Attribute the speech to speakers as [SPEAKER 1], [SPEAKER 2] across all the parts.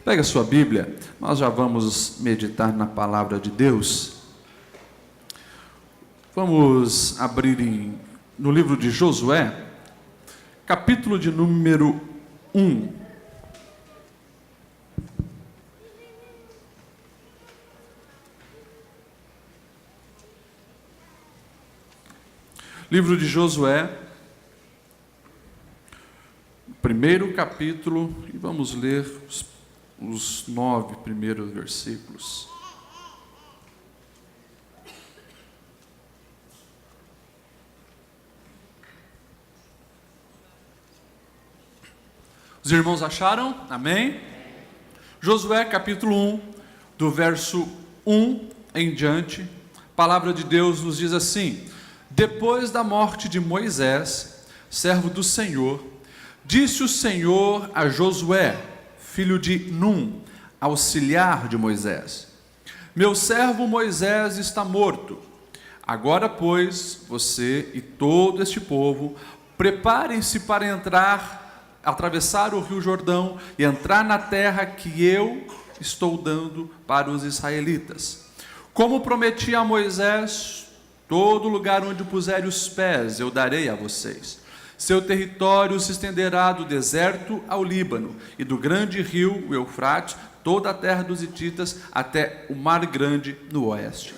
[SPEAKER 1] Pega a sua Bíblia, nós já vamos meditar na palavra de Deus. Vamos abrir no livro de Josué, capítulo de número 1. Livro de Josué, primeiro capítulo, e vamos ler os 9 primeiros versículos. Os irmãos acharam? Amém? Josué capítulo 1, do verso 1 em diante, a palavra de Deus nos diz assim: depois da morte de Moisés, servo do Senhor, disse o Senhor a Josué, filho de Num, auxiliar de Moisés: meu servo Moisés está morto. Agora, pois, você e todo este povo, preparem-se para atravessar o rio Jordão e entrar na terra que eu estou dando para os israelitas. Como prometi a Moisés, todo lugar onde puserem os pés eu darei a vocês. Seu território se estenderá do deserto ao Líbano, e do grande rio, o Eufrates, toda a terra dos hititas, até o mar grande no oeste.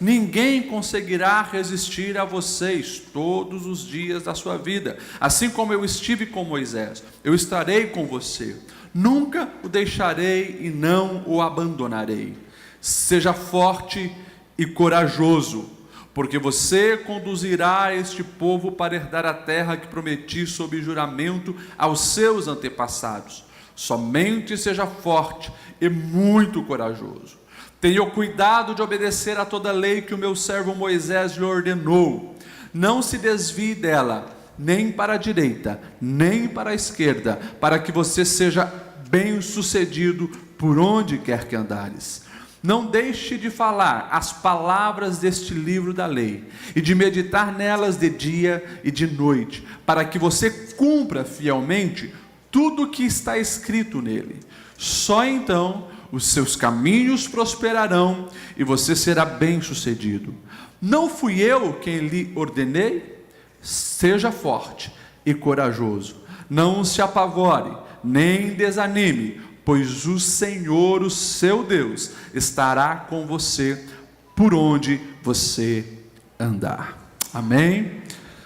[SPEAKER 1] Ninguém conseguirá resistir a vocês todos os dias da sua vida. Assim como eu estive com Moisés, eu estarei com você. Nunca o deixarei e não o abandonarei. Seja forte e corajoso, porque você conduzirá este povo para herdar a terra que prometi sob juramento aos seus antepassados. Somente seja forte e muito corajoso. Tenha o cuidado de obedecer a toda a lei que o meu servo Moisés lhe ordenou. Não se desvie dela, nem para a direita, nem para a esquerda, para que você seja bem-sucedido por onde quer que andares. Não deixe de falar as palavras deste livro da lei e de meditar nelas de dia e de noite, para que você cumpra fielmente tudo o que está escrito nele. Só então os seus caminhos prosperarão e você será bem-sucedido. Não fui eu quem lhe ordenei? Seja forte e corajoso. Não se apavore, nem desanime, pois o Senhor, o seu Deus, estará com você por onde você andar. Amém?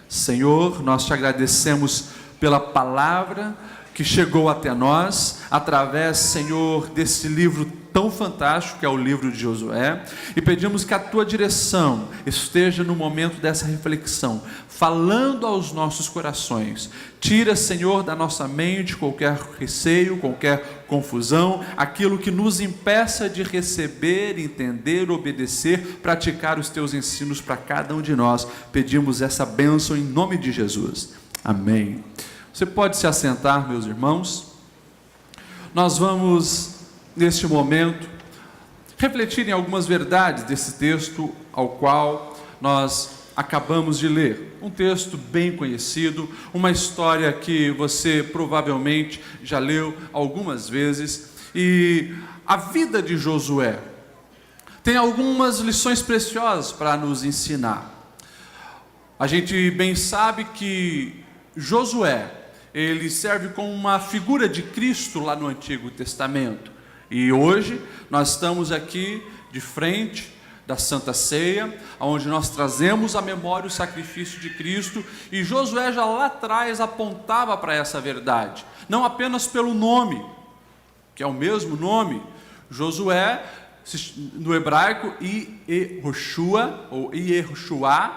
[SPEAKER 1] Senhor, nós te agradecemos pela palavra que chegou até nós, através, Senhor, desse livro tão fantástico que é o livro de Josué, e pedimos que a tua direção esteja no momento dessa reflexão, falando aos nossos corações. Tira, Senhor, da nossa mente qualquer receio, qualquer confusão, aquilo que nos impeça de receber, entender, obedecer, praticar os teus ensinos para cada um de nós. Pedimos essa bênção em nome de Jesus. Amém. Você pode se assentar, meus irmãos. Nós vamos, neste momento, refletir em algumas verdades desse texto ao qual nós acabamos de ler. Um texto bem conhecido, uma história que você provavelmente já leu algumas vezes. E a vida de Josué tem algumas lições preciosas para nos ensinar. A gente bem sabe que Josué, ele serve como uma figura de Cristo lá no Antigo Testamento. E hoje nós estamos aqui de frente da Santa Ceia, onde nós trazemos à memória o sacrifício de Cristo, e Josué já lá atrás apontava para essa verdade, não apenas pelo nome, que é o mesmo nome. Josué, no hebraico, Yehoshua, ou Yehoshua,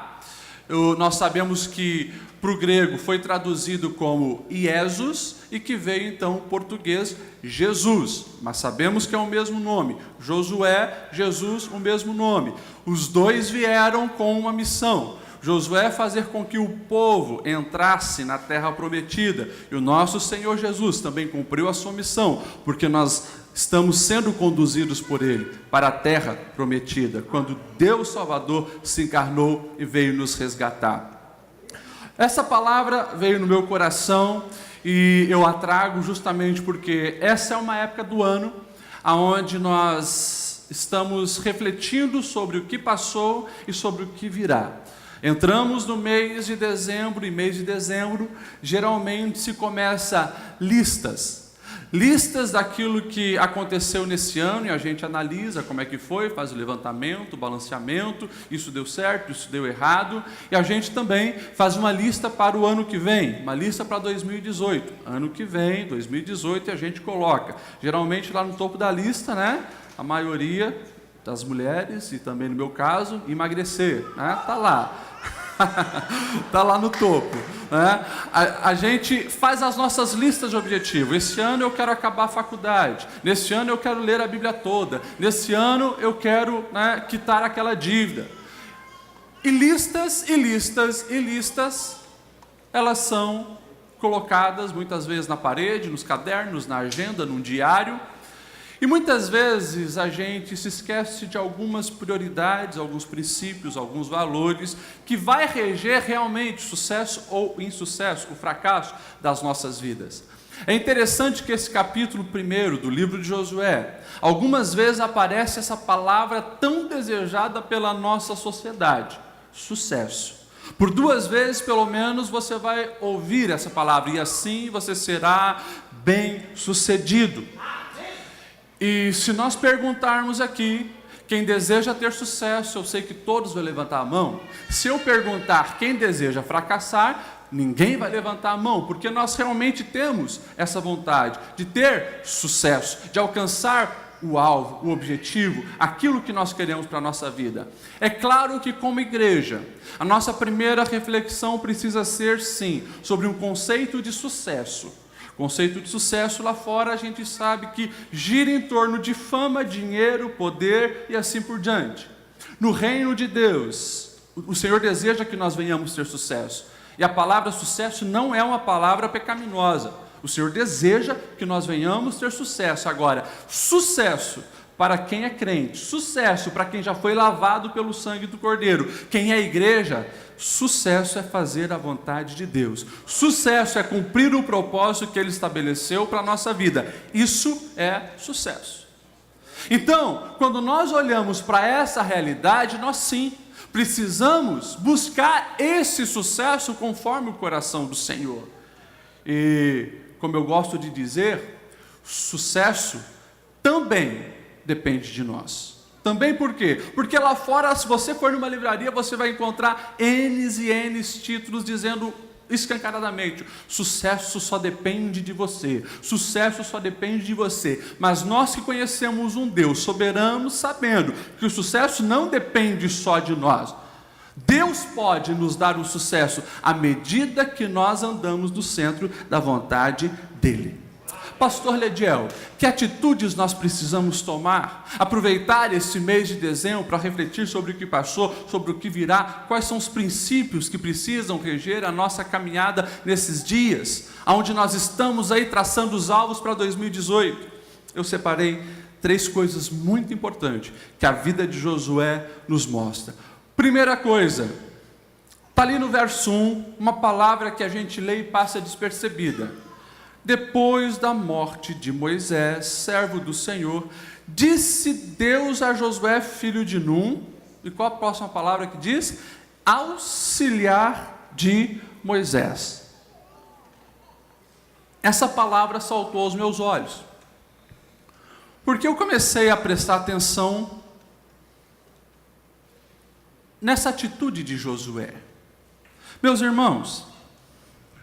[SPEAKER 1] nós sabemos que para o grego foi traduzido como Iesus, e que veio então em português Jesus, mas sabemos que é o mesmo nome. Josué, Jesus, o mesmo nome. Os dois vieram com uma missão. Josué fazer com que o povo entrasse na terra prometida, e o nosso Senhor Jesus também cumpriu a sua missão, porque nós estamos sendo conduzidos por Ele para a terra prometida, quando Deus Salvador se encarnou e veio nos resgatar. Essa palavra veio no meu coração, E eu a trago justamente porque essa é uma época do ano onde nós estamos refletindo sobre o que passou e sobre o que virá. Entramos no mês de dezembro, e mês de dezembro geralmente se começa listas daquilo que aconteceu nesse ano, e a gente analisa como é que foi, faz o levantamento, o balanceamento, isso deu certo, isso deu errado, e a gente também faz uma lista para o ano que vem, uma lista para 2018, ano que vem, 2018, e a gente coloca, geralmente lá no topo da lista, né, a maioria das mulheres, e também no meu caso, emagrecer, né, tá lá. Está lá no topo, né? A gente faz as nossas listas de objetivos. Esse ano eu quero acabar a faculdade, nesse ano eu quero ler a Bíblia toda, nesse ano eu quero, né, quitar aquela dívida. E listas, elas são colocadas muitas vezes na parede, nos cadernos, na agenda, num diário. E muitas vezes a gente se esquece de algumas prioridades, alguns princípios, alguns valores que vai reger realmente o sucesso ou insucesso, o fracasso das nossas vidas. É interessante que esse capítulo 1 do livro de Josué, algumas vezes aparece essa palavra tão desejada pela nossa sociedade, sucesso. Por 2 vezes, pelo menos, você vai ouvir essa palavra, e assim você será bem-sucedido. E se nós perguntarmos aqui, quem deseja ter sucesso, eu sei que todos vão levantar a mão. Se eu perguntar quem deseja fracassar, ninguém vai levantar a mão, porque nós realmente temos essa vontade de ter sucesso, de alcançar o alvo, o objetivo, aquilo que nós queremos para a nossa vida. É claro que como igreja, a nossa primeira reflexão precisa ser sim, sobre um conceito de sucesso. Conceito de sucesso lá fora a gente sabe que gira em torno de fama, dinheiro, poder e assim por diante. No reino de Deus, o Senhor deseja que nós venhamos ter sucesso. E a palavra sucesso não é uma palavra pecaminosa. O Senhor deseja que nós venhamos ter sucesso. Agora, sucesso para quem é crente, sucesso para quem já foi lavado pelo sangue do Cordeiro, quem é igreja, sucesso é fazer a vontade de Deus, sucesso é cumprir o propósito que Ele estabeleceu para a nossa vida, isso é sucesso. Então, quando nós olhamos para essa realidade, nós sim, precisamos buscar esse sucesso conforme o coração do Senhor. E, como eu gosto de dizer, sucesso também depende de nós. Também por quê? Porque lá fora, se você for numa livraria, você vai encontrar N's e N's títulos dizendo escancaradamente, sucesso só depende de você, sucesso só depende de você. Mas nós que conhecemos um Deus soberano, sabendo que o sucesso não depende só de nós. Deus pode nos dar o sucesso à medida que nós andamos no centro da vontade dEle. Pastor Lediel, que atitudes nós precisamos tomar? Aproveitar esse mês de dezembro para refletir sobre o que passou, sobre o que virá, quais são os princípios que precisam reger a nossa caminhada nesses dias, onde nós estamos aí traçando os alvos para 2018. Eu separei 3 coisas muito importantes que a vida de Josué nos mostra. Primeira coisa, está ali no verso 1, uma palavra que a gente lê e passa despercebida. Depois da morte de Moisés, servo do Senhor, disse Deus a Josué, filho de Num, e qual a próxima palavra que diz? Auxiliar de Moisés. Essa palavra saltou aos meus olhos, porque eu comecei a prestar atenção nessa atitude de Josué. Meus irmãos,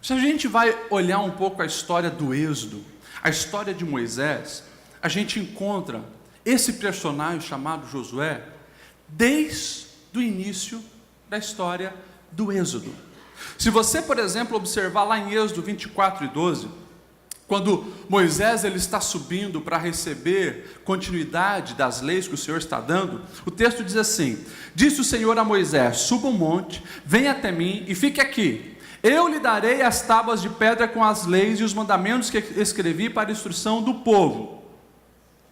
[SPEAKER 1] se a gente vai olhar um pouco a história do Êxodo, a história de Moisés, a gente encontra esse personagem chamado Josué desde o início da história do Êxodo. Se você, por exemplo, observar lá em Êxodo 24:12, quando Moisés ele está subindo para receber continuidade das leis que o Senhor está dando, o texto diz assim: disse o Senhor a Moisés, suba um monte, venha até mim e fique aqui. Eu lhe darei as tábuas de pedra com as leis e os mandamentos que escrevi para a instrução do povo.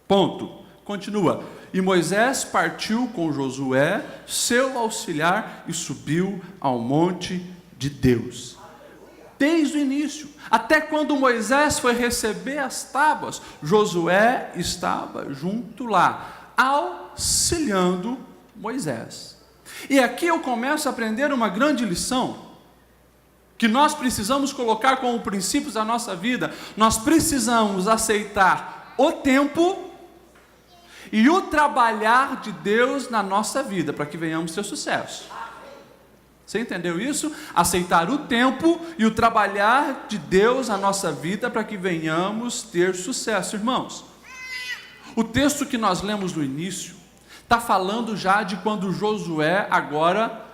[SPEAKER 1] Ponto. Continua. E Moisés partiu com Josué, seu auxiliar, e subiu ao monte de Deus. desde o início, até quando Moisés foi receber as tábuas, Josué estava junto lá, auxiliando Moisés. E aqui eu começo a aprender uma grande lição, que nós precisamos colocar como princípios da nossa vida. Nós precisamos aceitar o tempo e o trabalhar de Deus na nossa vida, para que venhamos ter sucesso. Você entendeu isso? Aceitar o tempo e o trabalhar de Deus na nossa vida, para que venhamos ter sucesso. Irmãos, o texto que nós lemos no início, está falando já de quando Josué agora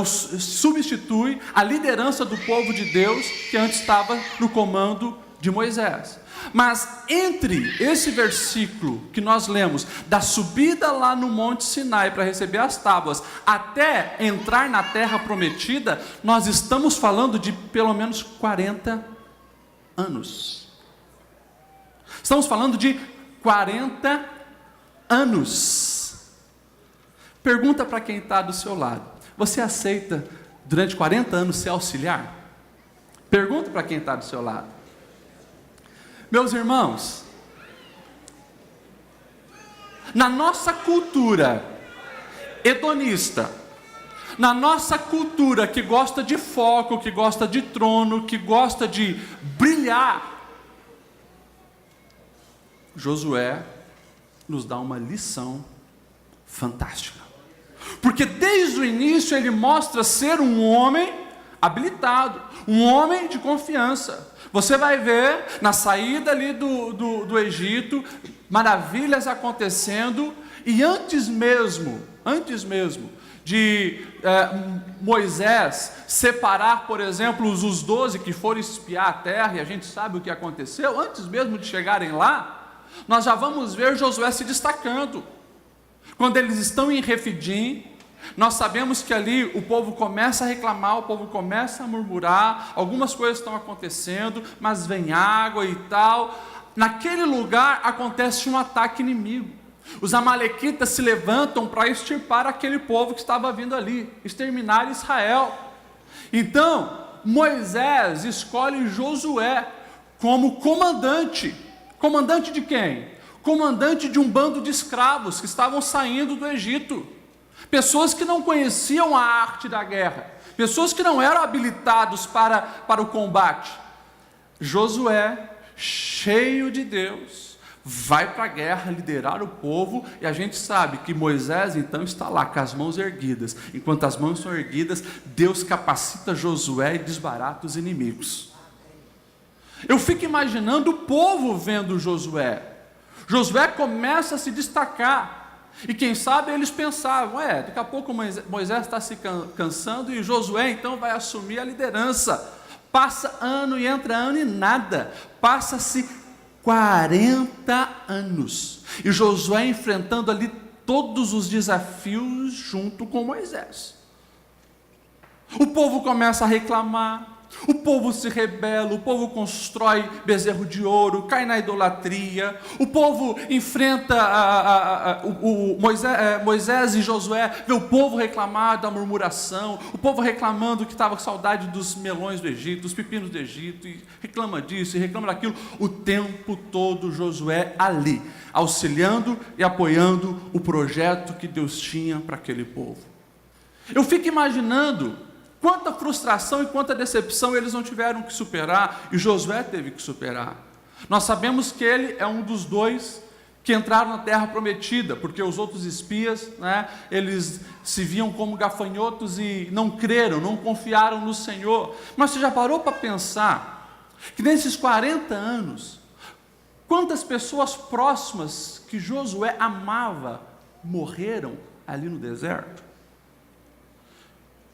[SPEAKER 1] substitui a liderança do povo de Deus, que antes estava no comando de Moisés. Mas entre esse versículo que nós lemos, da subida lá no Monte Sinai para receber as tábuas, até entrar na terra prometida, nós estamos falando de pelo menos 40 anos. Estamos falando de 40 anos. Pergunta para quem está do seu lado: você aceita durante 40 anos ser auxiliar? Pergunta para quem está do seu lado. Meus irmãos, na nossa cultura hedonista, na nossa cultura que gosta de foco, que gosta de trono, que gosta de brilhar, Josué nos dá uma lição fantástica, porque desde o início ele mostra ser um homem habilitado, um homem de confiança. Você vai ver na saída ali do Egito, maravilhas acontecendo, e antes mesmo de Moisés separar, por exemplo, os 12 que foram espiar a terra, e a gente sabe o que aconteceu, antes mesmo de chegarem lá, nós já vamos ver Josué se destacando. Quando eles estão em Refidim, nós sabemos que ali o povo começa a reclamar, o povo começa a murmurar, algumas coisas estão acontecendo, mas vem água e tal. Naquele lugar acontece um ataque inimigo. Os amalequitas se levantam para extirpar aquele povo que estava vindo ali, exterminar Israel. Então, Moisés escolhe Josué como comandante. Comandante de quem? Comandante de um bando de escravos que estavam saindo do Egito. Pessoas que não conheciam a arte da guerra, pessoas que não eram habilitados para o combate. Josué, cheio de Deus, vai para a guerra liderar o povo, e a gente sabe que Moisés então está lá com as mãos erguidas. Enquanto as mãos são erguidas, Deus capacita Josué e desbarata os inimigos. Eu fico imaginando o povo vendo Josué. Josué começa a se destacar. E quem sabe eles pensavam, daqui a pouco Moisés está se cansando e Josué então vai assumir a liderança. Passa ano e entra ano e nada. Passa-se 40 anos. E Josué enfrentando ali todos os desafios junto com Moisés. O povo começa a reclamar. O povo se rebela, o povo constrói bezerro de ouro, cai na idolatria, o povo enfrenta Moisés e Josué, vê o povo reclamar da murmuração, o povo reclamando que estava com saudade dos melões do Egito, dos pepinos do Egito, e reclama disso e reclama daquilo, o tempo todo Josué ali, auxiliando e apoiando o projeto que Deus tinha para aquele povo. Eu fico imaginando quanta frustração e quanta decepção eles não tiveram que superar, e Josué teve que superar. Nós sabemos que ele é um dos 2 que entraram na terra prometida, porque os outros espias, eles se viam como gafanhotos e não creram, não confiaram no Senhor. Mas você já parou para pensar que nesses 40 anos, quantas pessoas próximas que Josué amava morreram ali no deserto?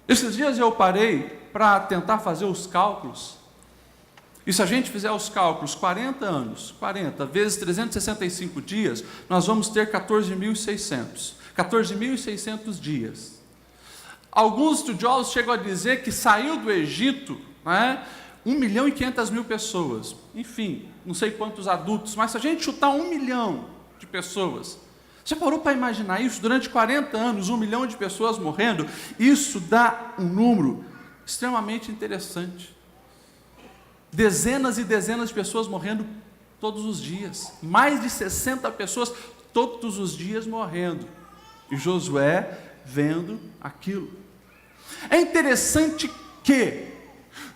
[SPEAKER 1] Esses dias eu parei para tentar fazer os cálculos, e se a gente fizer os cálculos, 40 anos, 40 vezes 365 dias, nós vamos ter 14.600 dias. Alguns estudiosos chegam a dizer que saiu do Egito 1.500.000 pessoas, enfim, não sei quantos adultos, mas se a gente chutar 1 milhão de pessoas, você parou para imaginar isso? Durante 40 anos, 1 milhão de pessoas morrendo, isso dá um número extremamente interessante. dezenas e dezenas de pessoas morrendo todos os dias, mais de 60 pessoas todos os dias morrendo, e Josué vendo aquilo. É interessante que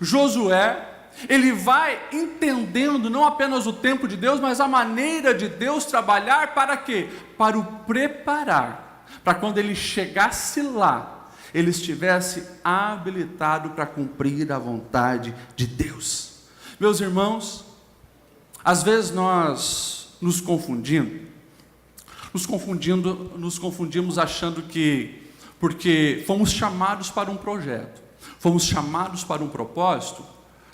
[SPEAKER 1] Josué, ele vai entendendo não apenas o tempo de Deus, mas a maneira de Deus trabalhar para quê? Para o preparar, para quando ele chegasse lá, ele estivesse habilitado para cumprir a vontade de Deus. Meus irmãos, às vezes nós nos confundimos achando que, porque fomos chamados para um projeto, fomos chamados para um propósito,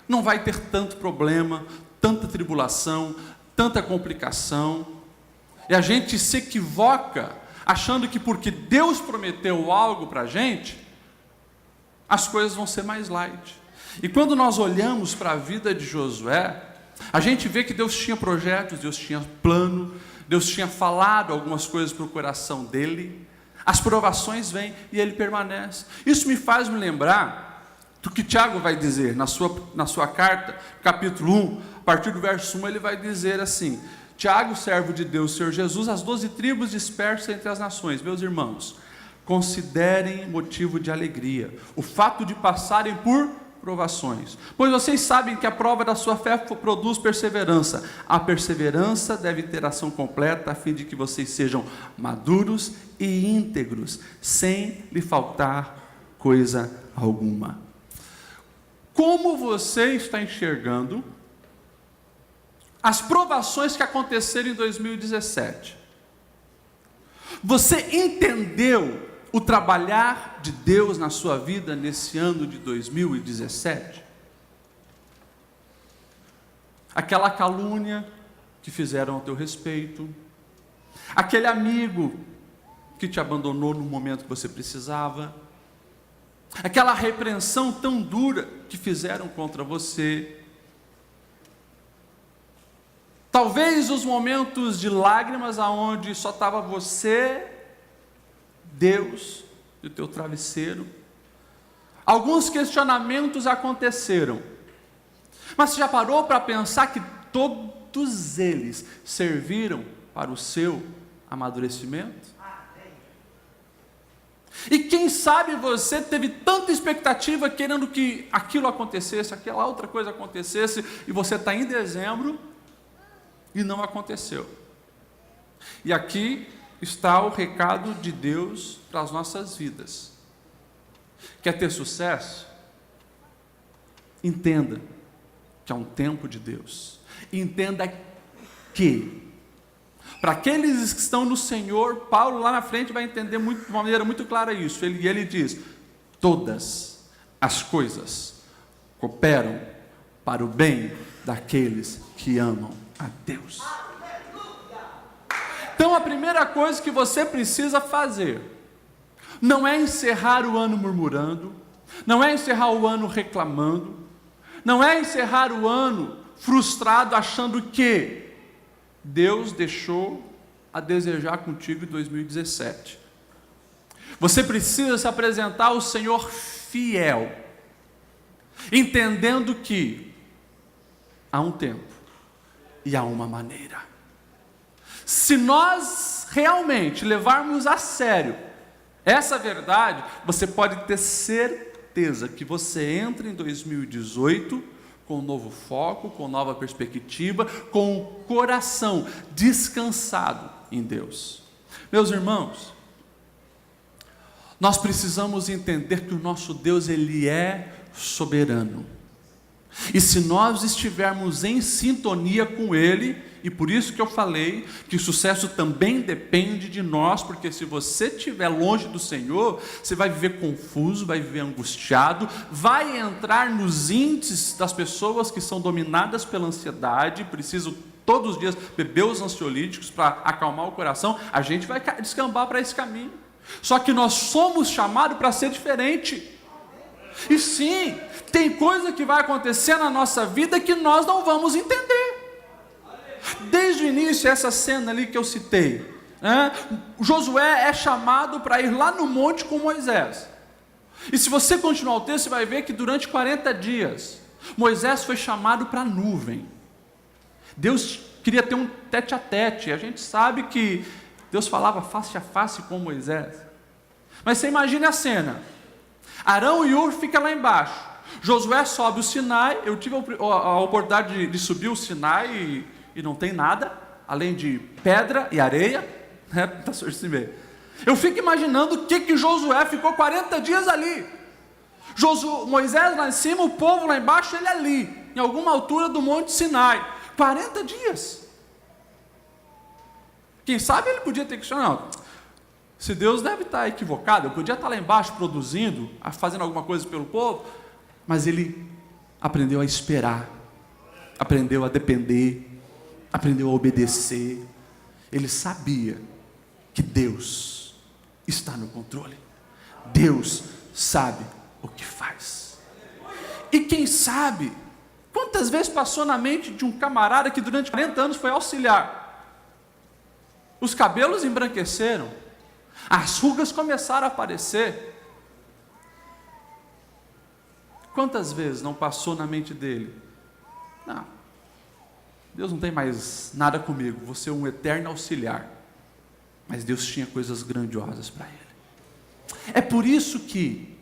[SPEAKER 1] não vai ter tanto problema, tanta tribulação, tanta complicação, e a gente se equivoca, achando que porque Deus prometeu algo para a gente, as coisas vão ser mais light. E quando nós olhamos para a vida de Josué, a gente vê que Deus tinha projetos, Deus tinha plano, Deus tinha falado algumas coisas para o coração dele, as provações vêm e ele permanece. Isso me faz me lembrar do que Tiago vai dizer na sua carta, capítulo 1, a partir do verso 1, ele vai dizer assim: Tiago, servo de Deus, Senhor Jesus, as 12 tribos dispersas entre as nações, meus irmãos, considerem motivo de alegria o fato de passarem por provações, pois vocês sabem que a prova da sua fé produz perseverança. A perseverança deve ter ação completa, a fim de que vocês sejam maduros e íntegros, sem lhe faltar coisa alguma. Como você está enxergando as provações que aconteceram em 2017? Você entendeu o trabalhar de Deus na sua vida nesse ano de 2017? Aquela calúnia que fizeram ao teu respeito, aquele amigo que te abandonou no momento que você precisava, aquela repreensão tão dura que fizeram contra você, talvez os momentos de lágrimas aonde só estava você, Deus e o teu travesseiro. Alguns questionamentos aconteceram, mas você já parou para pensar que todos eles serviram para o seu amadurecimento? E quem sabe você teve tanta expectativa querendo que aquilo acontecesse, aquela outra coisa acontecesse, e você está em dezembro e não aconteceu. E aqui está o recado de Deus para as nossas vidas. Quer ter sucesso? Entenda que é um tempo de Deus. Entenda que, para aqueles que estão no Senhor, Paulo lá na frente vai entender de uma maneira muito clara isso. Ele diz: todas as coisas cooperam para o bem daqueles que amam a Deus. Então a primeira coisa que você precisa fazer não é encerrar o ano murmurando, não é encerrar o ano reclamando, não é encerrar o ano frustrado achando que Deus deixou a desejar contigo em 2017. Você precisa se apresentar ao Senhor fiel, entendendo que há um tempo e há uma maneira. Se nós realmente levarmos a sério essa verdade, você pode ter certeza que você entra em 2018 com um novo foco, com nova perspectiva, com o coração descansado em Deus. Meus irmãos, nós precisamos entender que o nosso Deus, Ele é soberano. E se nós estivermos em sintonia com Ele, e por isso que eu falei que o sucesso também depende de nós, porque se você estiver longe do Senhor, você vai viver confuso, vai viver angustiado, vai entrar nos índices das pessoas que são dominadas pela ansiedade, precisam todos os dias beber os ansiolíticos para acalmar o coração. A gente vai descambar para esse caminho. Só que nós somos chamados para ser diferente. E sim, tem coisa que vai acontecer na nossa vida que nós não vamos entender. Desde o início, essa cena ali que eu citei, Josué é chamado para ir lá no monte com Moisés. E se você continuar o texto, você vai ver que durante 40 dias, Moisés foi chamado para a nuvem. Deus queria ter um tete a tete. A gente sabe que Deus falava face a face com Moisés. Mas você imagine a cena. Arão e Hur ficam lá embaixo. Josué sobe o Sinai. Eu tive a oportunidade de subir o Sinai e não tem nada, além de pedra e areia. Eu fico imaginando o que Josué ficou 40 dias ali. Moisés lá em cima, o povo lá embaixo, ele ali, em alguma altura do Monte Sinai. 40 dias. Quem sabe ele podia ter questionado. Se Deus deve estar equivocado, eu podia estar lá embaixo produzindo, fazendo alguma coisa pelo povo, mas ele aprendeu a esperar, aprendeu a depender, aprendeu a obedecer. Ele sabia que Deus está no controle. Deus sabe o que faz. E quem sabe, quantas vezes passou na mente de um camarada que durante 40 anos foi auxiliar? Os cabelos embranqueceram, as rugas começaram a aparecer. Quantas vezes não passou na mente dele? Não, Deus não tem mais nada comigo, vou ser um eterno auxiliar. Mas Deus tinha coisas grandiosas para ele. É por isso que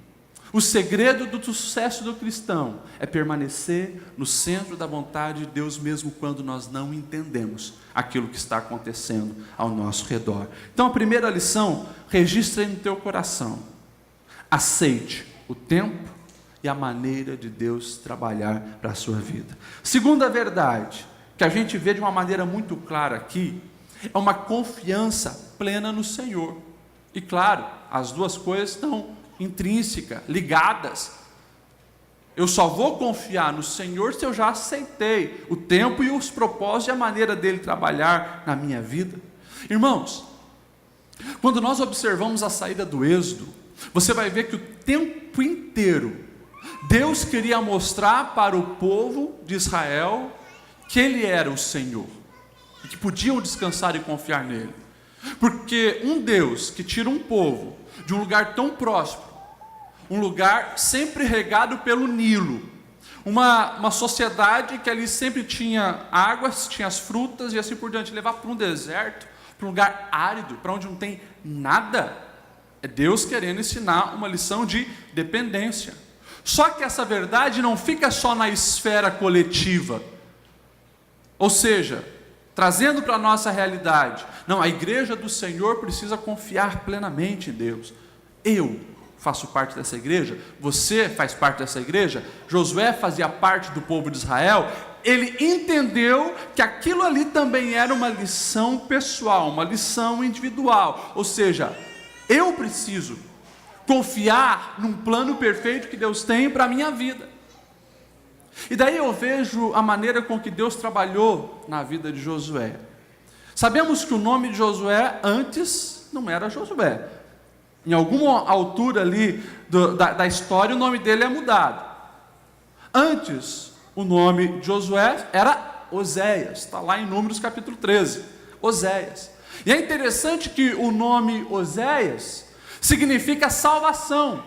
[SPEAKER 1] o segredo do sucesso do cristão é permanecer no centro da vontade de Deus, mesmo quando nós não entendemos aquilo que está acontecendo ao nosso redor. Então a primeira lição, registre no teu coração. Aceite o tempo e a maneira de Deus trabalhar para a sua vida. Segunda verdade, que a gente vê de uma maneira muito clara aqui, é uma confiança plena no Senhor. E claro, as duas coisas estão intrínsecas, ligadas. Eu só vou confiar no Senhor se eu já aceitei o tempo e os propósitos e a maneira dele trabalhar na minha vida. Irmãos, quando nós observamos a saída do Êxodo, você vai ver que o tempo inteiro Deus queria mostrar para o povo de Israel que Ele era o Senhor, e que podiam descansar e confiar nele. Porque um Deus que tira um povo de um lugar tão próspero, um lugar sempre regado pelo Nilo, uma sociedade que ali sempre tinha águas, tinha as frutas e assim por diante, levar para um deserto, para um lugar árido, para onde não tem nada, é Deus querendo ensinar uma lição de dependência. Só que essa verdade não fica só na esfera coletiva, ou seja, trazendo para a nossa realidade. Não, a igreja do Senhor precisa confiar plenamente em Deus. Eu faço parte dessa igreja, você faz parte dessa igreja, Josué fazia parte do povo de Israel. Ele entendeu que aquilo ali também era uma lição pessoal, uma lição individual. Ou seja, eu preciso confiar num plano perfeito que Deus tem para a minha vida. E daí eu vejo a maneira com que Deus trabalhou na vida de Josué. Sabemos que o nome de Josué antes não era Josué. Em alguma altura ali da história, o nome dele é mudado. Antes, o nome de Josué era Oséias. Está lá em Números capítulo 13. Oséias. E é interessante que o nome Oséias significa salvação.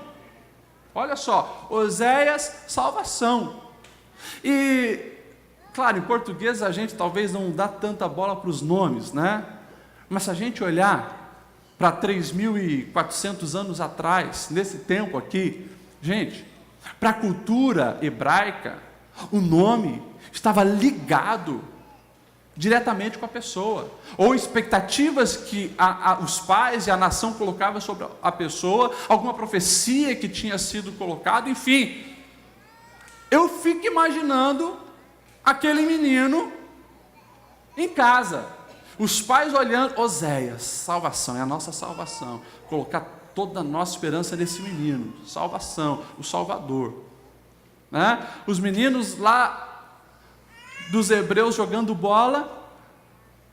[SPEAKER 1] Olha só, Oséias, salvação. E, claro, em português a gente talvez não dá tanta bola para os nomes, né? Mas se a gente olhar para 3.400 anos atrás, nesse tempo aqui, gente, para a cultura hebraica, o nome estava ligado diretamente com a pessoa, ou expectativas que os pais e a nação colocavam sobre a pessoa, alguma profecia que tinha sido colocada, enfim. Eu fico imaginando aquele menino em casa, os pais olhando, Oséias, salvação, é a nossa salvação, colocar toda a nossa esperança nesse menino, salvação, o Salvador, né? Os meninos lá dos hebreus jogando bola,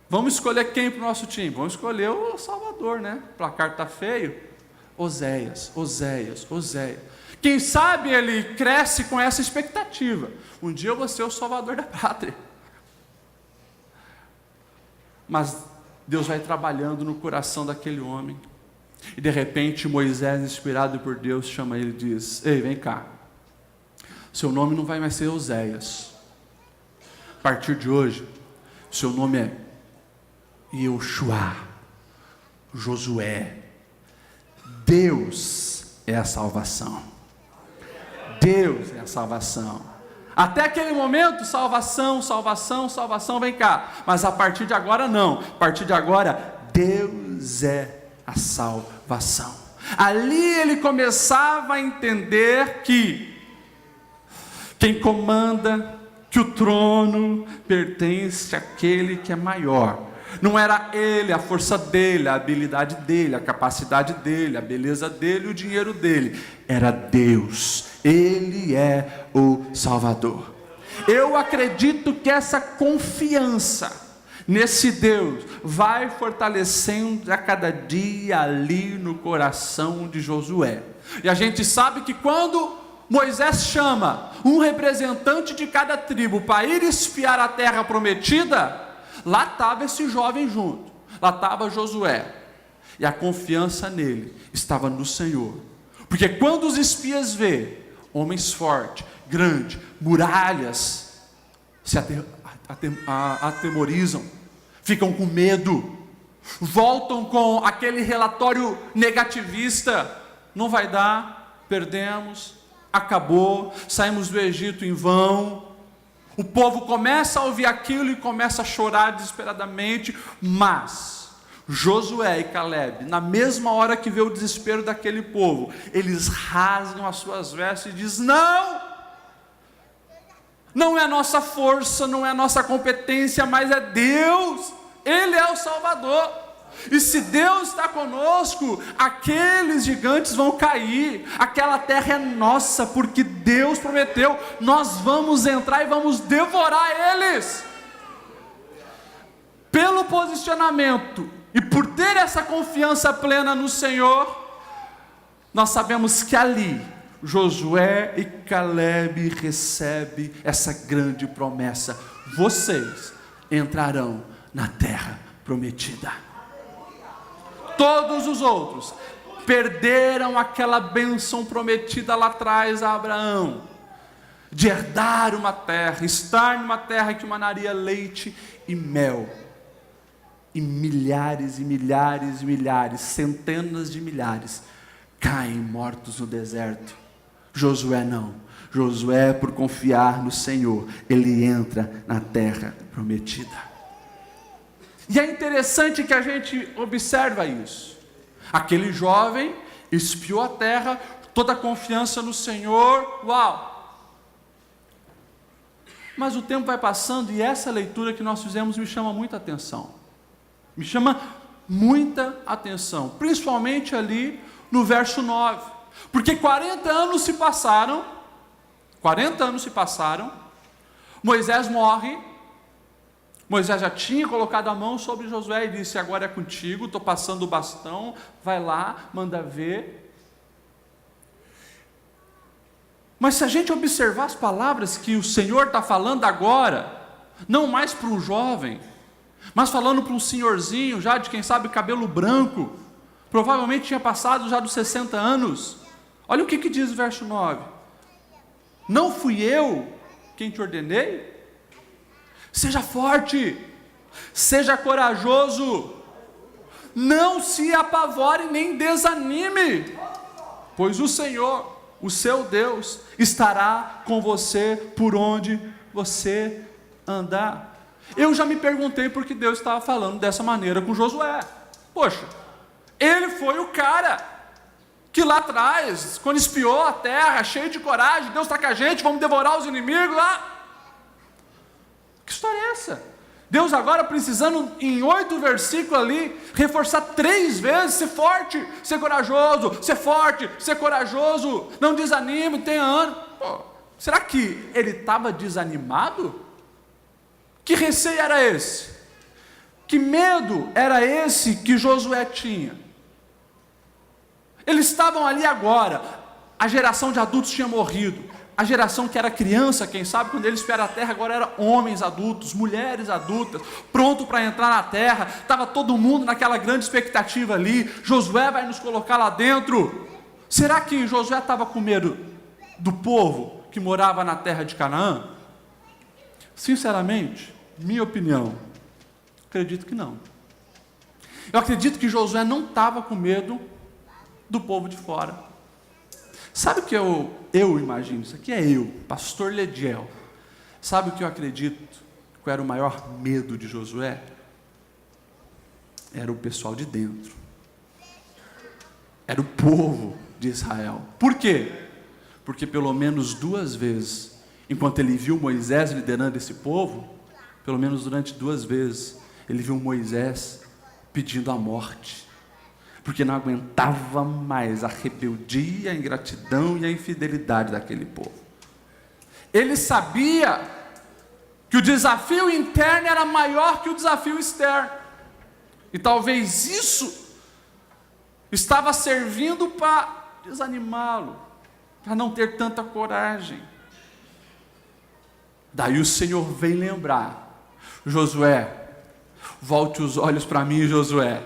[SPEAKER 1] vamos escolher quem para o nosso time? Vamos escolher o Salvador, né? O placar está feio, Oséias, Oséias, Oséias. Quem sabe ele cresce com essa expectativa, um dia eu vou ser o salvador da pátria. Mas Deus vai trabalhando no coração daquele homem, e de repente Moisés, inspirado por Deus, chama ele e diz: ei, vem cá, Seu nome não vai mais ser Oséias. A partir de hoje, seu nome é Yeshua, Josué. Deus é a salvação. Deus é a salvação. Até aquele momento, salvação, salvação, salvação, vem cá. Mas a partir de agora não. A partir de agora, Deus é a salvação. Ali ele começava a entender que quem comanda, que o trono pertence àquele que é maior. Não era ele, a força dele, a habilidade dele, a capacidade dele, a beleza dele, o dinheiro dele. Era Deus. Ele é o Salvador. Eu acredito que essa confiança nesse Deus vai fortalecendo a cada dia ali no coração de Josué. E a gente sabe que quando Moisés chama um representante de cada tribo para ir espiar a terra prometida, lá estava esse jovem junto, lá estava Josué, e a confiança nele estava no Senhor, porque quando os espias vê homens fortes, grandes, muralhas, se atemorizam, ficam com medo, voltam com aquele relatório negativista: não vai dar, perdemos, acabou, saímos do Egito em vão. O povo começa a ouvir aquilo e começa a chorar desesperadamente. Mas Josué e Caleb, na mesma hora que vê o desespero daquele povo, eles rasgam as suas vestes e dizem: não é a nossa força, não é a nossa competência, mas é Deus. Ele é o Salvador. E se Deus está conosco, aqueles gigantes vão cair, aquela terra é nossa, porque Deus prometeu, nós vamos entrar e vamos devorar eles. Pelo posicionamento e por ter essa confiança plena no Senhor, nós sabemos que ali Josué e Caleb recebem essa grande promessa: vocês entrarão na terra prometida. Todos os outros perderam aquela bênção prometida lá atrás a Abraão, de herdar uma terra, estar numa terra que emanaria leite e mel. E milhares e milhares e milhares, centenas de milhares, caem mortos no deserto. Josué não. Josué, por confiar no Senhor, ele entra na terra prometida. E é interessante que a gente observa isso. Aquele jovem espiou a terra, toda a confiança no Senhor, uau! Mas o tempo vai passando e essa leitura que nós fizemos me chama muita atenção. Me chama muita atenção, principalmente ali no verso 9. Porque 40 anos se passaram, Moisés morre. Moisés já tinha colocado a mão sobre Josué e disse: agora é contigo, estou passando o bastão, vai lá, manda ver. Mas se a gente observar as palavras que o Senhor está falando agora, não mais para um jovem, mas falando para um senhorzinho, já de quem sabe cabelo branco, provavelmente tinha passado já dos 60 anos, olha o que diz o verso 9: não fui eu quem te ordenei? Seja forte, seja corajoso, não se apavore nem desanime, pois o Senhor, o seu Deus, estará com você por onde você andar. Eu já me perguntei por que Deus estava falando dessa maneira com Josué. Poxa, ele foi o cara que lá atrás, quando espiou a terra, cheio de coragem: Deus está com a gente, vamos devorar os inimigos lá. Que história é essa? Deus agora precisando em 8 versículos ali, reforçar 3 vezes: ser forte, ser corajoso, ser forte, ser corajoso, não desanime, tenha ânimo. Pô, será que ele estava desanimado? Que receio era esse? Que medo era esse que Josué tinha? Eles estavam ali agora, a geração de adultos tinha morrido, a geração que era criança, quem sabe, quando eles vieram à terra, agora eram homens adultos, mulheres adultas, pronto para entrar na terra. Estava todo mundo naquela grande expectativa ali: Josué vai nos colocar lá dentro. Será que Josué estava com medo do povo que morava na terra de Canaã? Sinceramente, minha opinião, acredito que não. Eu acredito que Josué não estava com medo do povo de fora. Sabe o que eu imagino? Isso aqui é eu, pastor Lediel. Sabe o que eu acredito que era o maior medo de Josué? Era o pessoal de dentro. Era o povo de Israel. Por quê? Porque pelo menos 2 vezes, enquanto ele viu Moisés liderando esse povo, pelo menos durante 2 vezes, ele viu Moisés pedindo a morte, porque não aguentava mais a rebeldia, a ingratidão e a infidelidade daquele povo. Ele sabia que o desafio interno era maior que o desafio externo, e talvez isso estava servindo para desanimá-lo, para não ter tanta coragem. Daí o Senhor vem lembrar: Josué, volte os olhos para mim, Josué.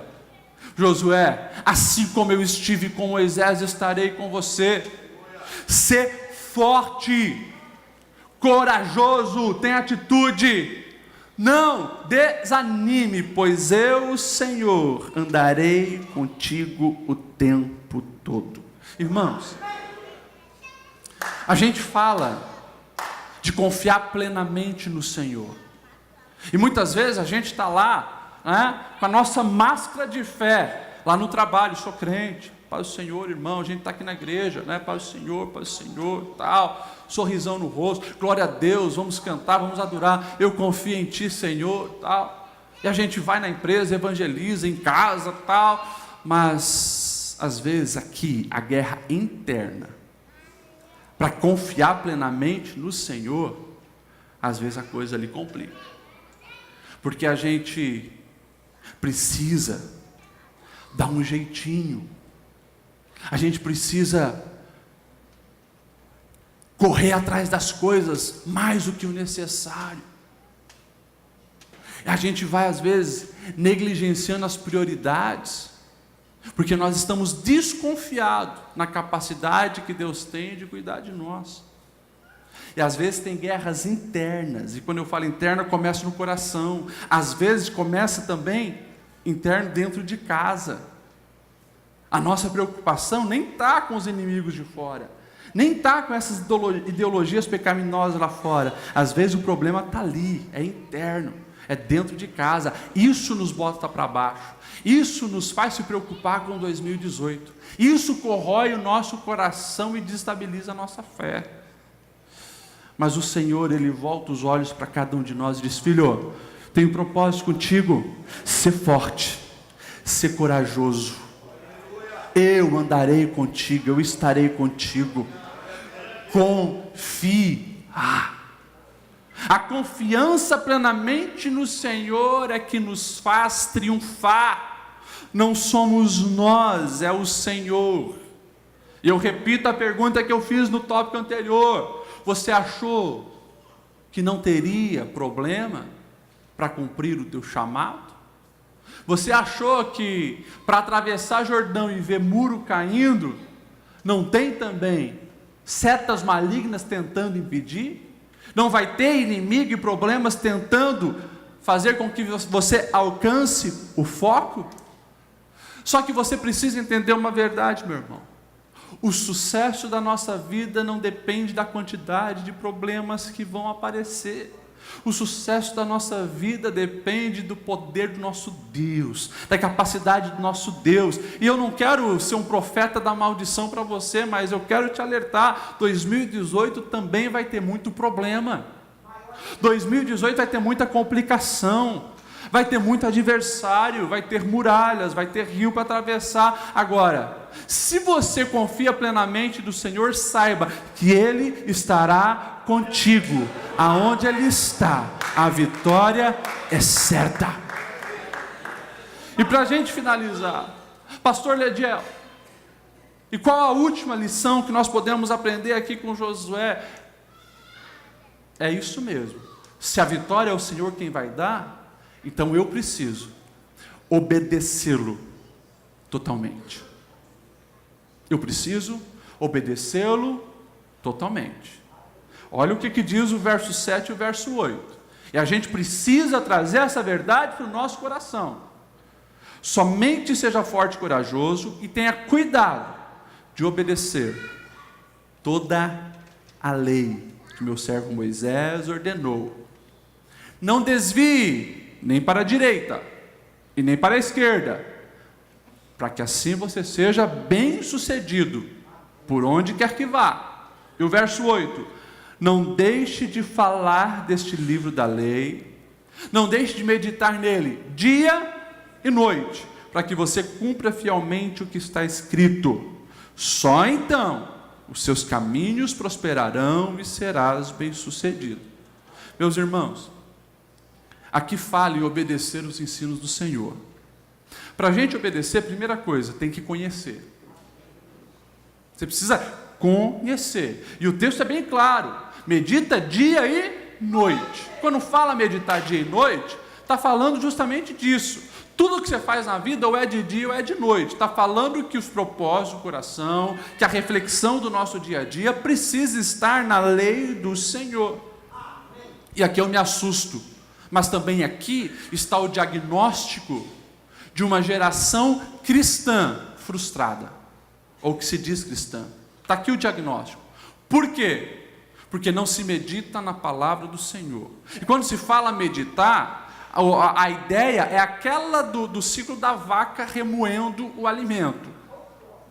[SPEAKER 1] Josué, assim como eu estive com Moisés, estarei com você. Ser forte, corajoso, tenha atitude. Não desanime, pois eu, Senhor, andarei contigo o tempo todo. Irmãos, a gente fala de confiar plenamente no Senhor. E muitas vezes a gente está lá, né, com a nossa máscara de fé, lá no trabalho: sou crente, paz do Senhor, irmão, a gente está aqui na igreja, né, paz do Senhor, tal, sorrisão no rosto, glória a Deus, vamos cantar, vamos adorar, eu confio em Ti, Senhor, tal. E a gente vai na empresa, evangeliza, em casa, tal, mas às vezes aqui, a guerra interna, para confiar plenamente no Senhor, às vezes a coisa ali complica. Porque a gente precisa dar um jeitinho, a gente precisa correr atrás das coisas mais do que o necessário. A gente vai às vezes negligenciando as prioridades, porque nós estamos desconfiados na capacidade que Deus tem de cuidar de nós. E às vezes tem guerras internas, e quando eu falo interna, começa no coração. Às vezes começa também interno dentro de casa. A nossa preocupação nem está com os inimigos de fora, nem está com essas ideologias pecaminosas lá fora. Às vezes o problema está ali, é interno, é dentro de casa. Isso nos bota para baixo, isso nos faz se preocupar com 2018, isso corrói o nosso coração e desestabiliza a nossa fé. Mas o Senhor, Ele volta os olhos para cada um de nós e diz: filho, tenho um propósito contigo, ser forte, ser corajoso, eu andarei contigo, eu estarei contigo, confia. A confiança plenamente no Senhor é que nos faz triunfar, não somos nós, é o Senhor. E eu repito a pergunta que eu fiz no tópico anterior: você achou que não teria problema para cumprir o teu chamado? Você achou que para atravessar Jordão e ver muro caindo, não tem também setas malignas tentando impedir? Não vai ter inimigo e problemas tentando fazer com que você alcance o foco? Só que você precisa entender uma verdade, meu irmão: o sucesso da nossa vida não depende da quantidade de problemas que vão aparecer. O sucesso da nossa vida depende do poder do nosso Deus, da capacidade do nosso Deus. E eu não quero ser um profeta da maldição para você, mas eu quero te alertar: 2018 também vai ter muito problema, 2018 vai ter muita complicação, vai ter muito adversário, vai ter muralhas, vai ter rio para atravessar. Agora, se você confia plenamente no Senhor, saiba que Ele estará contigo. Aonde Ele está, a vitória é certa. E para a gente finalizar, pastor Lediel, e qual a última lição que nós podemos aprender aqui com Josué? É isso mesmo: se a vitória é o Senhor quem vai dar, então eu preciso obedecê-lo totalmente. Eu preciso obedecê-lo totalmente. Olha o que diz o verso 7 e o verso 8. E a gente precisa trazer essa verdade para o nosso coração. Somente seja forte e corajoso e tenha cuidado de obedecer toda a lei que meu servo Moisés ordenou. Não desvie nem para a direita e nem para a esquerda, para que assim você seja bem-sucedido por onde quer que vá. E o verso 8: não deixe de falar deste livro da lei, não deixe de meditar nele dia e noite, para que você cumpra fielmente o que está escrito. Só então os seus caminhos prosperarão e serás bem-sucedido. Meus irmãos, aqui fala em obedecer os ensinos do Senhor. Para a gente obedecer, primeira coisa, tem que conhecer. Você precisa conhecer. E o texto é bem claro: medita dia e noite. Quando fala meditar dia e noite, está falando justamente disso. Tudo que você faz na vida ou é de dia ou é de noite. Está falando que os propósitos do coração, que a reflexão do nosso dia a dia precisa estar na lei do Senhor. E aqui eu me assusto, mas também aqui está o diagnóstico de uma geração cristã frustrada, ou que se diz cristã. Está aqui o diagnóstico. Por quê? Porque não se medita na palavra do Senhor. E quando se fala meditar, a ideia é aquela do ciclo da vaca remoendo o alimento.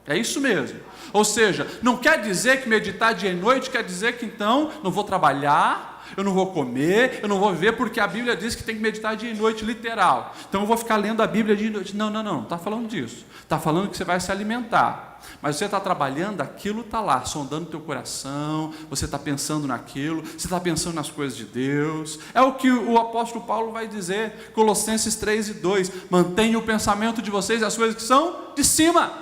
[SPEAKER 1] É isso mesmo. Ou seja, não quer dizer que meditar dia e noite quer dizer que então não vou trabalhar, eu não vou comer, eu não vou viver, porque a Bíblia diz que tem que meditar dia e noite, literal. Então eu vou ficar lendo a Bíblia dia e noite. Não está falando disso. Está falando que você vai se alimentar. Mas você está trabalhando, aquilo está lá, sondando o teu coração, você está pensando naquilo, você está pensando nas coisas de Deus. É o que o apóstolo Paulo vai dizer, Colossenses 3:2, mantenha o pensamento de vocês as coisas que são de cima.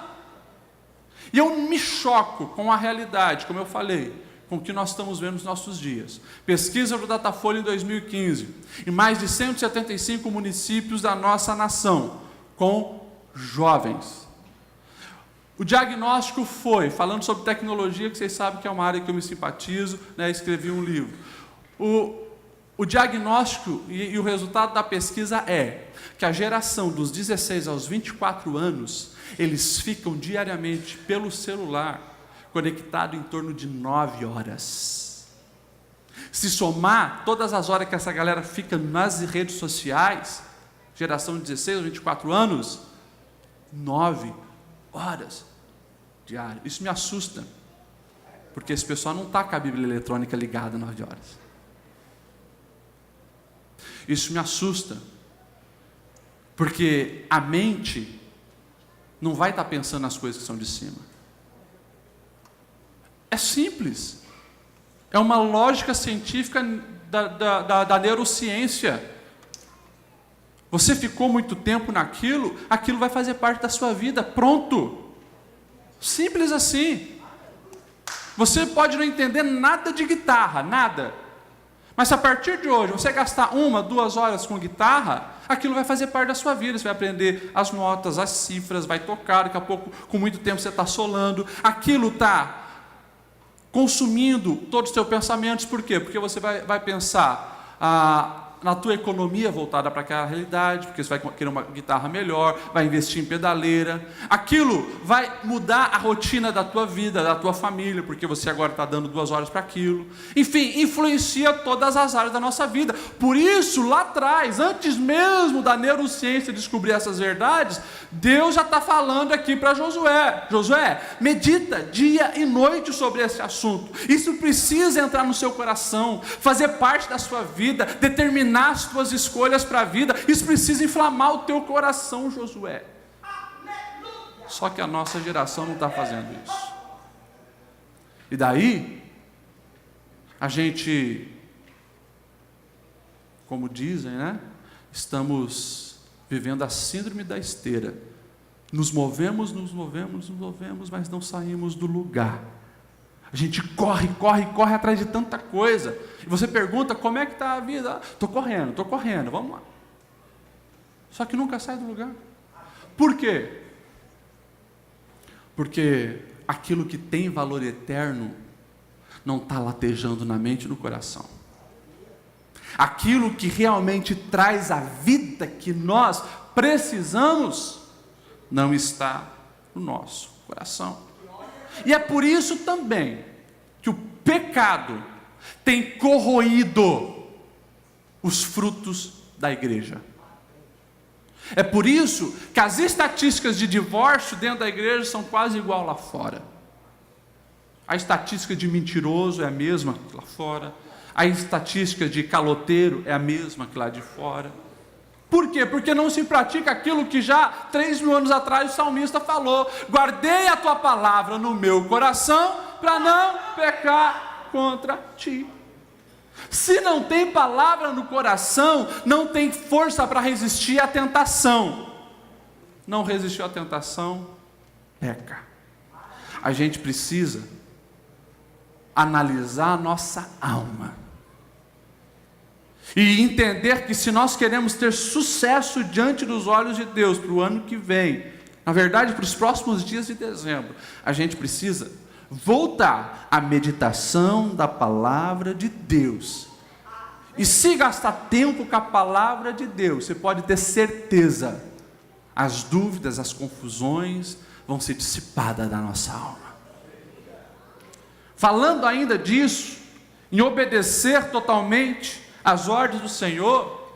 [SPEAKER 1] E eu me choco com a realidade, como eu falei, com o que nós estamos vendo nos nossos dias. Pesquisa do Datafolha em 2015, em mais de 175 municípios da nossa nação, com jovens. O diagnóstico foi, falando sobre tecnologia, que vocês sabem que é uma área que eu me simpatizo, né, escrevi um livro. O diagnóstico e o resultado da pesquisa é que a geração dos 16 aos 24 anos, eles ficam diariamente pelo celular, conectado em torno de 9 horas. Se somar todas as horas que essa galera fica nas redes sociais, geração de 16 aos 24 anos, 9 horas diário. Isso me assusta, porque esse pessoal não está com a Bíblia eletrônica ligada 9 horas. Isso me assusta, porque a mente não vai estar pensando nas coisas que são de cima. É simples, é uma lógica científica da neurociência. Você ficou muito tempo naquilo, aquilo vai fazer parte da sua vida, pronto. Simples assim. Você pode não entender nada de guitarra, nada. Mas se a partir de hoje você gastar 1, 2 horas com guitarra, aquilo vai fazer parte da sua vida. Você vai aprender as notas, as cifras, vai tocar, daqui a pouco, com muito tempo você está solando. Aquilo está consumindo todos os seus pensamentos. Por quê? Porque você vai pensar na tua economia voltada para aquela realidade, porque você vai querer uma guitarra melhor, vai investir em pedaleira. Aquilo vai mudar a rotina da tua vida, da tua família, porque você agora está dando 2 horas para aquilo. Enfim, influencia todas as áreas da nossa vida. Por isso, lá atrás, antes mesmo da neurociência descobrir essas verdades, Deus já está falando aqui para Josué. Josué, medita dia e noite sobre esse assunto. Isso precisa entrar no seu coração, fazer parte da sua vida, determinar as tuas escolhas para a vida. Isso precisa inflamar o teu coração, Josué. Só que a nossa geração não está fazendo isso. E daí, a gente, como dizem, né? Estamos vivendo a síndrome da esteira. Nos movemos, mas não saímos do lugar. A gente corre atrás de tanta coisa. E você pergunta, como é que está a vida? Estou correndo, vamos lá. Só que nunca sai do lugar. Por quê? Porque aquilo que tem valor eterno não está latejando na mente e no coração. Aquilo que realmente traz a vida que nós precisamos, não está no nosso coração. E é por isso também que o pecado tem corroído os frutos da igreja. É por isso que as estatísticas de divórcio dentro da igreja são quase igual lá fora. A estatística de mentiroso é a mesma que lá fora. A estatística de caloteiro é a mesma que lá de fora. Por quê? Porque não se pratica aquilo que já 3.000 anos atrás o salmista falou: guardei a tua palavra no meu coração para não pecar contra ti. Se não tem palavra no coração, não tem força para resistir à tentação. Não resistiu à tentação, peca. A gente precisa analisar a nossa alma e entender que se nós queremos ter sucesso diante dos olhos de Deus para o ano que vem, na verdade para os próximos dias de dezembro, a gente precisa voltar à meditação da palavra de Deus. E se gastar tempo com a palavra de Deus, você pode ter certeza, as dúvidas, as confusões vão ser dissipadas da nossa alma. Falando ainda disso, em obedecer totalmente às ordens do Senhor,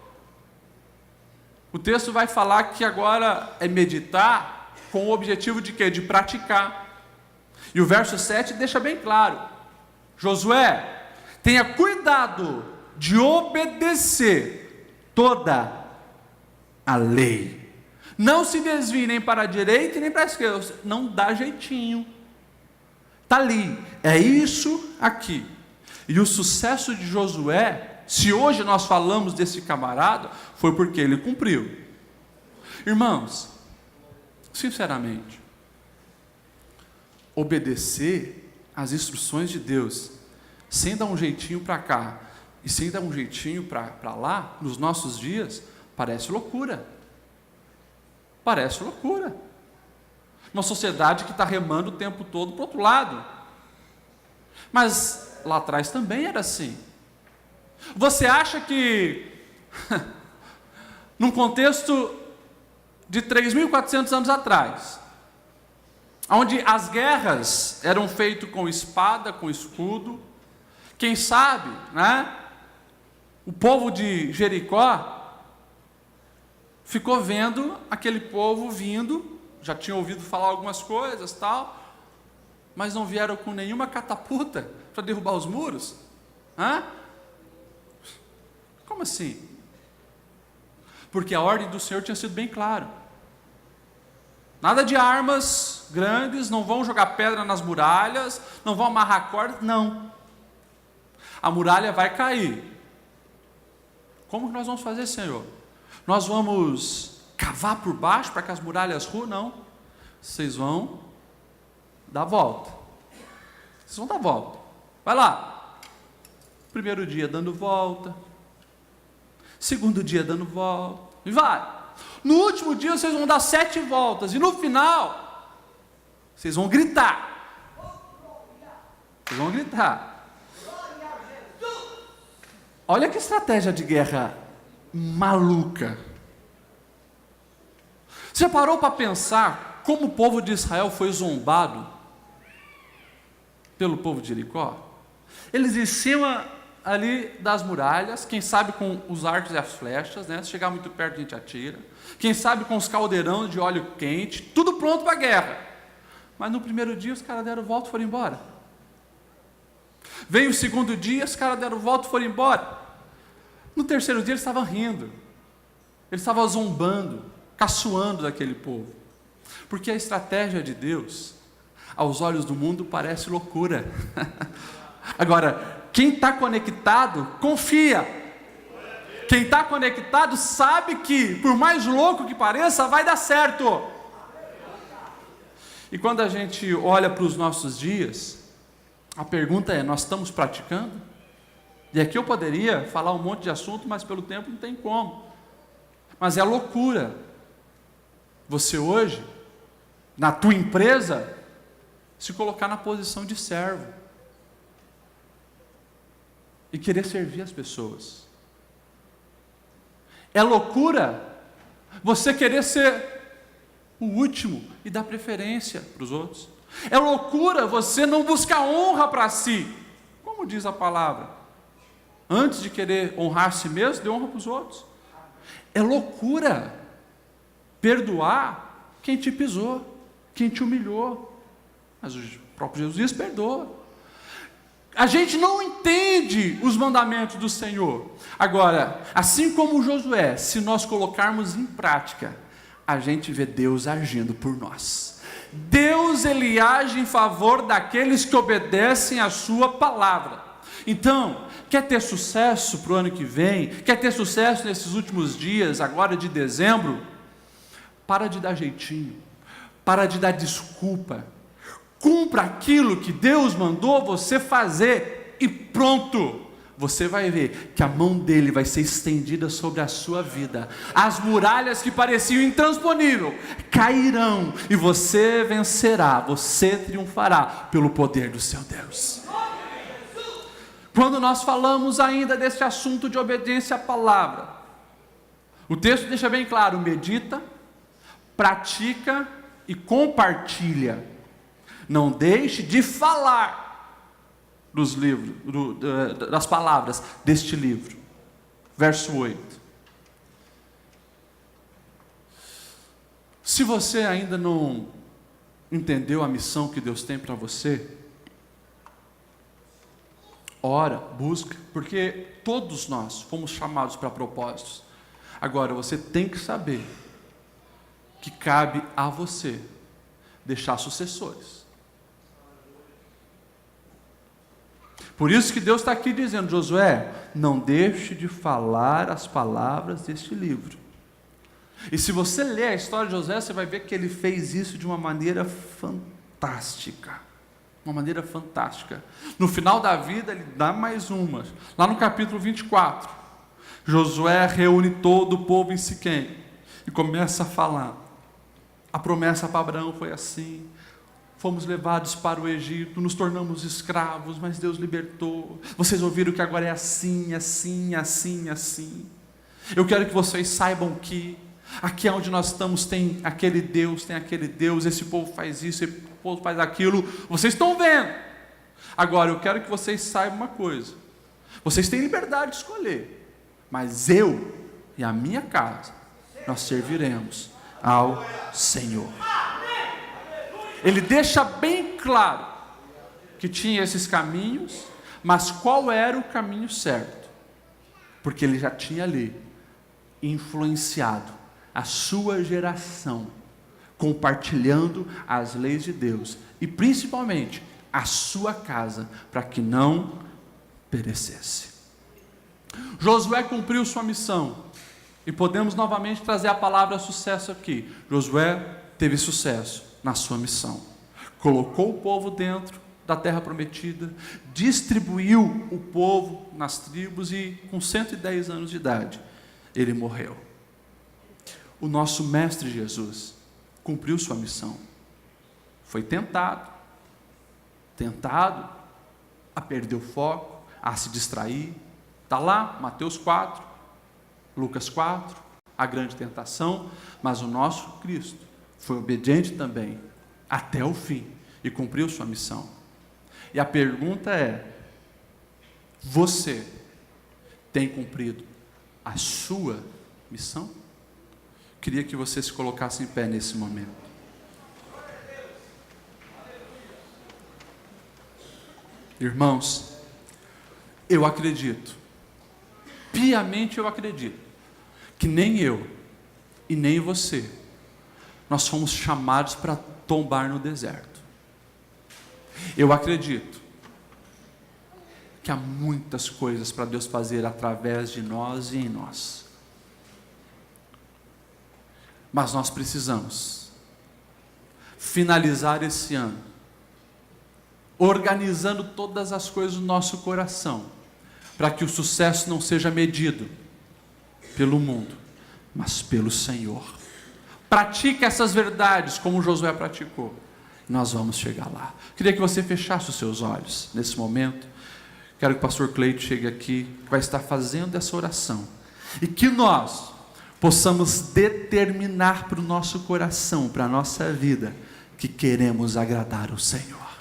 [SPEAKER 1] o texto vai falar que agora é meditar com o objetivo de quê? De praticar. E o verso 7 deixa bem claro: Josué, tenha cuidado de obedecer toda a lei. Não se desvie nem para a direita nem para a esquerda. Não dá jeitinho. Está ali. É isso aqui. E o sucesso de Josué, se hoje nós falamos desse camarada, foi porque ele cumpriu. Irmãos, sinceramente, obedecer às instruções de Deus, sem dar um jeitinho para cá e sem dar um jeitinho para lá, nos nossos dias, parece loucura. Parece loucura. Uma sociedade que está remando o tempo todo para o outro lado. Mas lá atrás também era assim. Você acha que, num contexto de 3.400 anos atrás, onde as guerras eram feitas com espada, com escudo, quem sabe, né? O povo de Jericó ficou vendo aquele povo vindo, já tinha ouvido falar algumas coisas, tal, mas não vieram com nenhuma catapulta para derrubar os muros. Como assim? Porque a ordem do Senhor tinha sido bem clara. Nada de armas grandes, não vão jogar pedra nas muralhas, não vão amarrar cordas, não. A muralha vai cair. Como que nós vamos fazer, Senhor? Nós vamos cavar por baixo para que as muralhas ruam? Não. Vocês vão dar a volta. Vocês vão dar a volta. Vai lá. Primeiro dia dando volta. Segundo dia dando volta. E vai. No último dia vocês vão dar 7 voltas. E no final, vocês vão gritar. Vocês vão gritar. Olha que estratégia de guerra maluca. Você parou para pensar como o povo de Israel foi zombado pelo povo de Jericó? Eles em cima ali das muralhas, quem sabe com os arcos e as flechas, né? Se chegar muito perto a gente atira. Quem sabe com os caldeirões de óleo quente, tudo pronto para a guerra. Mas no primeiro dia os caras deram volta e foram embora. Veio o segundo dia, os caras deram volta e foram embora. No terceiro dia eles estavam rindo. Eles estavam zombando, caçoando daquele povo. Porque a estratégia de Deus, aos olhos do mundo, parece loucura. Agora, quem está conectado, confia. Quem está conectado sabe que, por mais louco que pareça, vai dar certo. E quando a gente olha para os nossos dias, a pergunta é: nós estamos praticando? E aqui eu poderia falar um monte de assunto, mas pelo tempo não tem como. Mas é loucura você hoje, na tua empresa, se colocar na posição de servo. e querer servir as pessoas. É loucura você querer ser o último e dar preferência para os outros. É loucura você não buscar honra para si. Como diz a palavra? Antes de querer honrar a si mesmo, dê honra para os outros. É loucura perdoar quem te pisou, quem te humilhou. Mas o próprio Jesus perdoa. A gente não entende os mandamentos do Senhor. Agora, assim como Josué, se nós colocarmos em prática, a gente vê Deus agindo por nós. Deus, Ele age em favor daqueles que obedecem a sua palavra. Então, quer ter sucesso para o ano que vem? Quer ter sucesso nesses últimos dias, agora de dezembro? Para de dar jeitinho, para de dar desculpa. Cumpra aquilo que Deus mandou você fazer e pronto. Você vai ver que a mão dele vai ser estendida sobre a sua vida. As muralhas que pareciam intransponíveis cairão e você vencerá, você triunfará pelo poder do seu Deus. Quando nós falamos ainda desse assunto de obediência à palavra, o texto deixa bem claro: medita, pratica e compartilha. Não deixe de falar dos livros, das palavras deste livro. Verso 8. Se você ainda não entendeu a missão que Deus tem para você, ora, busca, porque todos nós fomos chamados para propósitos. Agora, você tem que saber que cabe a você deixar sucessores. Por isso que Deus está aqui dizendo: Josué, não deixe de falar as palavras deste livro. E se você ler a história de Josué, você vai ver que ele fez isso de uma maneira fantástica. Uma maneira fantástica. No final da vida, ele dá mais uma. Lá no capítulo 24, Josué reúne todo o povo em Siquém e começa a falar. A promessa para Abraão foi assim: fomos levados para o Egito, nos tornamos escravos, mas Deus libertou. Vocês ouviram que agora é assim, assim, assim, assim. Eu quero que vocês saibam que aqui onde nós estamos tem aquele Deus, esse povo faz isso, esse povo faz aquilo. Vocês estão vendo. Agora eu quero que vocês saibam uma coisa: vocês têm liberdade de escolher, mas eu e a minha casa, nós serviremos ao Senhor. Ele deixa bem claro que tinha esses caminhos, mas qual era o caminho certo? Porque ele já tinha ali influenciado a sua geração, compartilhando as leis de Deus, e principalmente a sua casa, para que não perecesse. Josué cumpriu sua missão, e podemos novamente trazer a palavra sucesso aqui. Josué teve sucesso na sua missão, colocou o povo dentro da terra prometida, distribuiu o povo nas tribos e com 110 anos de idade, ele morreu. O nosso mestre Jesus cumpriu sua missão, foi tentado a perder o foco, a se distrair. Está lá, Mateus 4, Lucas 4, a grande tentação, mas o nosso Cristo foi obediente também, até o fim, e cumpriu sua missão. E a pergunta é: você tem cumprido a sua missão? Queria que você se colocasse em pé nesse momento. Irmãos, eu acredito, piamente eu acredito, que nem eu e nem você, nós fomos chamados para tombar no deserto. Eu acredito que há muitas coisas para Deus fazer através de nós e em nós. Mas nós precisamos finalizar esse ano organizando todas as coisas do nosso coração, para que o sucesso não seja medido pelo mundo, mas pelo Senhor. Pratique essas verdades como Josué praticou. Nós vamos chegar lá. Queria que você fechasse os seus olhos nesse momento. Quero que o pastor Cleito chegue aqui, que vai estar fazendo essa oração, e que nós possamos determinar para o nosso coração, para a nossa vida, que queremos agradar o Senhor.